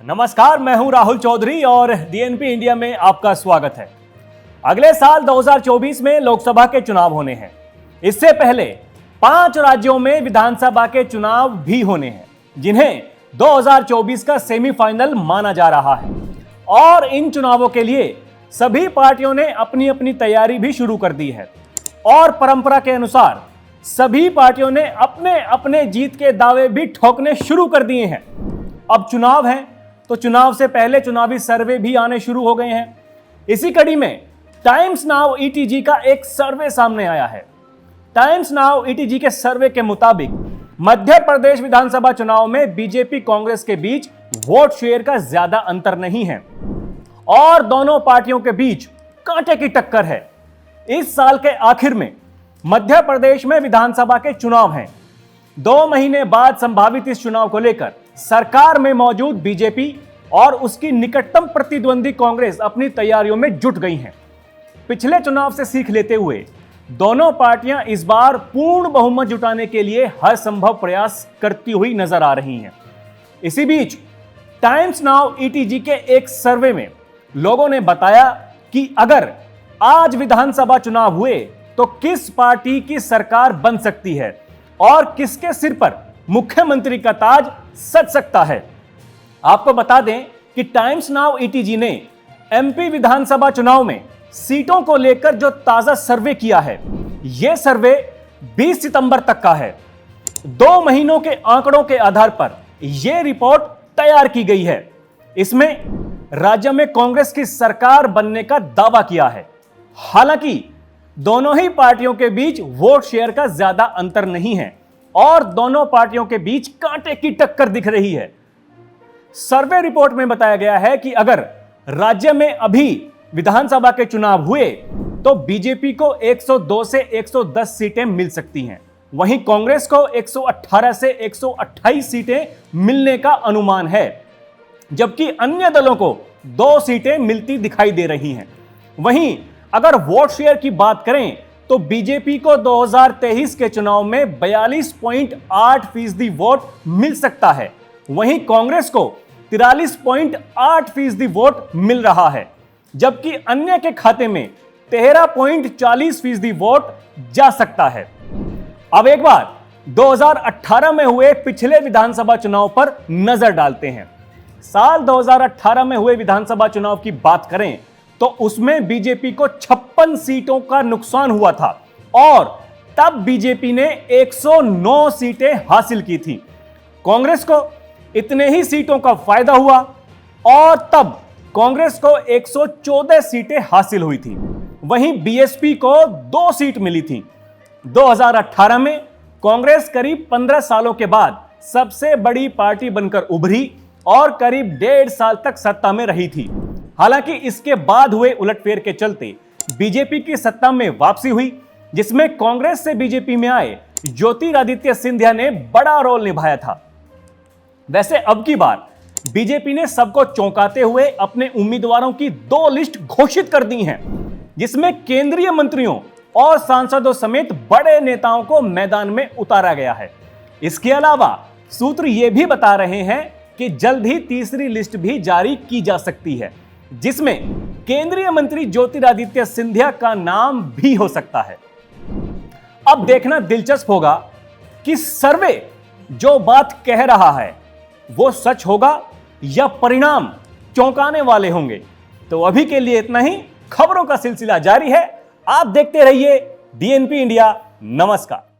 नमस्कार, मैं हूं राहुल चौधरी और डीएनपी इंडिया में आपका स्वागत है। अगले साल 2024 में लोकसभा के चुनाव होने हैं। इससे पहले 5 राज्यों में विधानसभा के चुनाव भी होने हैं, जिन्हें 2024 का सेमीफाइनल माना जा रहा है। और इन चुनावों के लिए सभी पार्टियों ने अपनी अपनी तैयारी भी शुरू कर दी है और परंपरा के अनुसार सभी पार्टियों ने अपने अपने जीत के दावे भी ठोकने शुरू कर दिए हैं। अब चुनाव हैं तो चुनाव से पहले चुनावी सर्वे भी आने शुरू हो गए हैं। इसी कड़ी में टाइम्स नाउ ईटीजी का एक सर्वे सामने आया है। टाइम्स नाउ ईटीजी के सर्वे के मुताबिक मध्य प्रदेश विधानसभा चुनाव में बीजेपी कांग्रेस के बीच वोट शेयर का ज्यादा अंतर नहीं है और दोनों पार्टियों के बीच कांटे की टक्कर है। इस साल के आखिर में मध्य प्रदेश में विधानसभा के चुनाव हैं। 2 महीने बाद संभावित इस चुनाव को लेकर सरकार में मौजूद बीजेपी और उसकी निकटतम प्रतिद्वंदी कांग्रेस अपनी तैयारियों में जुट गई हैं। पिछले चुनाव से सीख लेते हुए दोनों पार्टियां इस बार पूर्ण बहुमत जुटाने के लिए हर संभव प्रयास करती हुई नजर आ रही हैं। इसी बीच टाइम्स नाउ ईटीजी के एक सर्वे में लोगों ने बताया कि अगर आज विधानसभा चुनाव हुए तो किस पार्टी की सरकार बन सकती है और किसके सिर पर मुख्यमंत्री का ताज सज सकता है। आपको बता दें कि टाइम्स नाउ ईटीजी ने एमपी विधानसभा चुनाव में सीटों को लेकर जो ताजा सर्वे किया है, यह सर्वे 20 सितंबर तक का है। 2 महीनों के आंकड़ों के आधार पर यह रिपोर्ट तैयार की गई है। इसमें राज्य में कांग्रेस की सरकार बनने का दावा किया है। हालांकि दोनों ही पार्टियों के बीच वोट शेयर का ज्यादा अंतर नहीं है और दोनों पार्टियों के बीच कांटे की टक्कर दिख रही है। सर्वे रिपोर्ट में बताया गया है कि अगर राज्य में अभी विधानसभा के चुनाव हुए तो बीजेपी को 102 से 110 सीटें मिल सकती हैं। वहीं कांग्रेस को 118 से 128 सीटें मिलने का अनुमान है, जबकि अन्य दलों को 2 सीटें मिलती दिखाई दे रही हैं। वहीं अगर वोट शेयर की बात करें तो बीजेपी को 2023 के चुनाव में 42.8% वोट मिल सकता है। वहीं कांग्रेस को 43.8% वोट मिल रहा है, जबकि अन्य के खाते में 13.40% वोट जा सकता है। अब एक बार 2018 में हुए पिछले विधानसभा चुनाव पर नजर डालते हैं। साल 2018 में हुए विधानसभा चुनाव की बात करें तो उसमें बीजेपी को 56 सीटों का नुकसान हुआ था और तब बीजेपी ने 109 सीटें हासिल की थी। कांग्रेस को इतने ही सीटों का फायदा हुआ और तब कांग्रेस को 114 सीटें हासिल हुई थी। वहीं बीएसपी को 2 सीट मिली थी। 2018 में कांग्रेस करीब 15 सालों के बाद सबसे बड़ी पार्टी बनकर उभरी और करीब 1.5 साल तक सत्ता में रही थी। हालांकि इसके बाद हुए उलटफेर के चलते बीजेपी की सत्ता में वापसी हुई, जिसमें कांग्रेस से बीजेपी में आए ज्योतिरादित्य सिंधिया ने बड़ा रोल निभाया था। वैसे अब की बार बीजेपी ने सबको चौंकाते हुए अपने उम्मीदवारों की 2 लिस्ट घोषित कर दी हैं, जिसमें केंद्रीय मंत्रियों और सांसदों समेत बड़े नेताओं को मैदान में उतारा गया है। इसके अलावा सूत्र यह भी बता रहे हैं कि जल्द ही तीसरी लिस्ट भी जारी की जा सकती है, जिसमें केंद्रीय मंत्री ज्योतिरादित्य सिंधिया का नाम भी हो सकता है। अब देखना दिलचस्प होगा कि सर्वे जो बात कह रहा है वो सच होगा या परिणाम चौंकाने वाले होंगे। तो अभी के लिए इतना ही। खबरों का सिलसिला जारी है। आप देखते रहिए डीएनपी इंडिया। नमस्कार।